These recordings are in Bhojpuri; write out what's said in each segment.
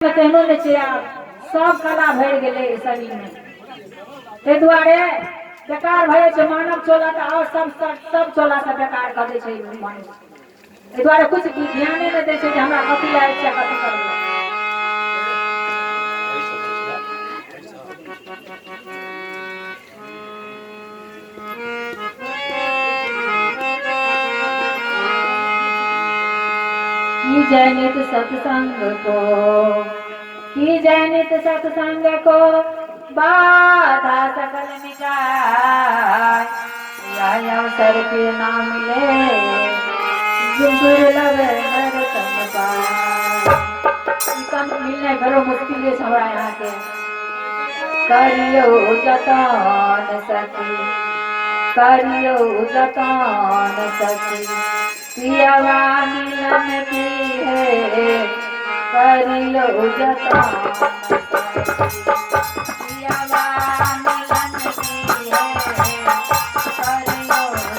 तेहनो ने चिया सब कला भर गेले शरीर में ते दुआरे बेकार भए छै मानव चोला का और सब चोला का बेकार कर दे छै मनुष्य ए दुआरे कुछ ध्यान नहीं दे छै कि हमरा कथि लायक छै कथि करबै की जनित सत्संग को की जनित सत्संग को बाधा सकल मिटाए यह अवसर के ना मिले दुर्लभ नर तन पाए कम मिलने बड़ो मुश्किल है हमरा यहाँ के करियो जतन सखी करियो जतन सखी पियावा मिलन की है करियो जतन पियावा मिलन की है करियो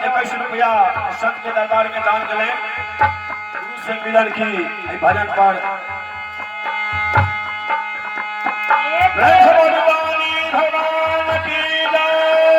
संत के दरबार में दान करें गुरु से मिलन की भजन पर भगवान की जय।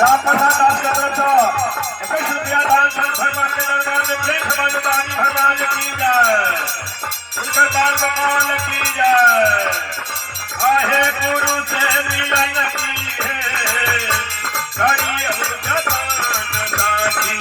राम प्रसाद दास के तरफ से 21 रुपया दान संत भगवान के दरबार में प्रेम समाज दानी भगवान की जय। उनका बाल गोपाल की जय। आहे गुरु से मिलन की है करियो जतान साथी।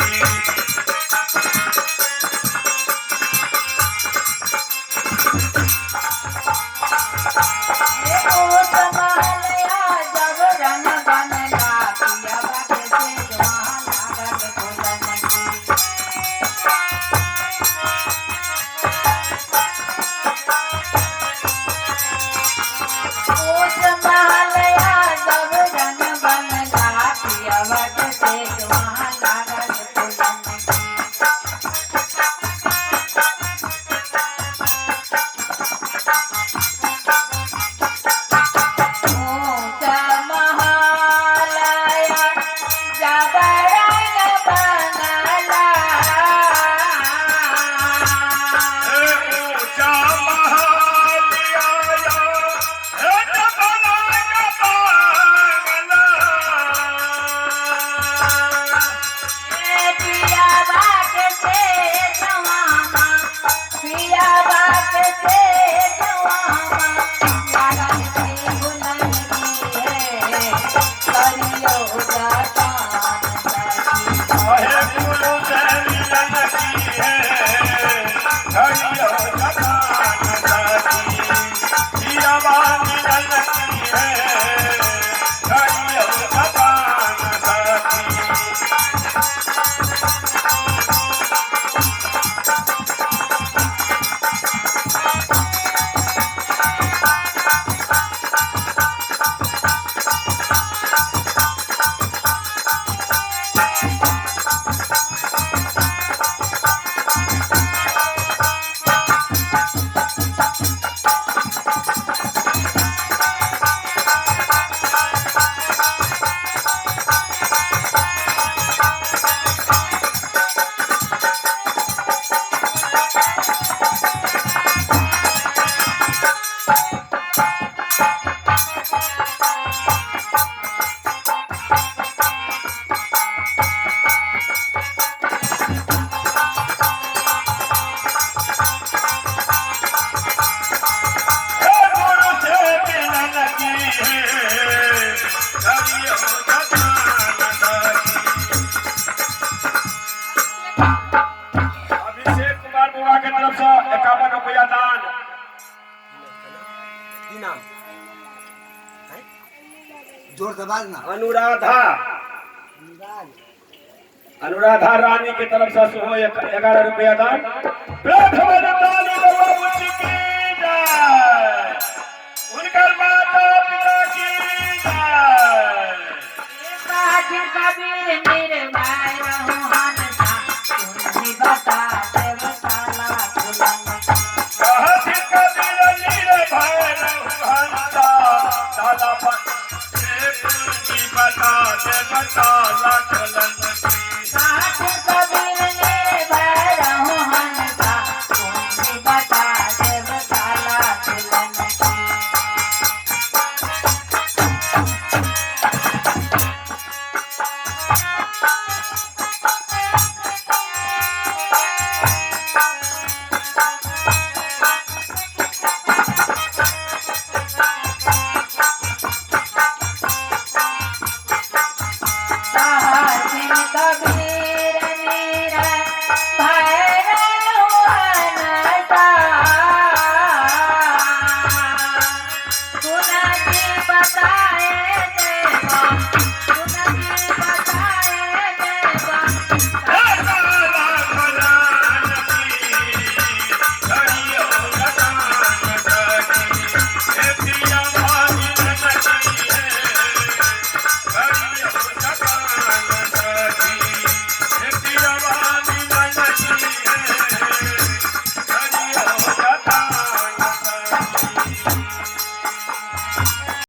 जोर से बाजना। अनुराधा रानी की तरफ से 11 रुपया दान। उनका माता पिता की कबीर मेरे भाई हंसा तुम्हें बता देवताला बता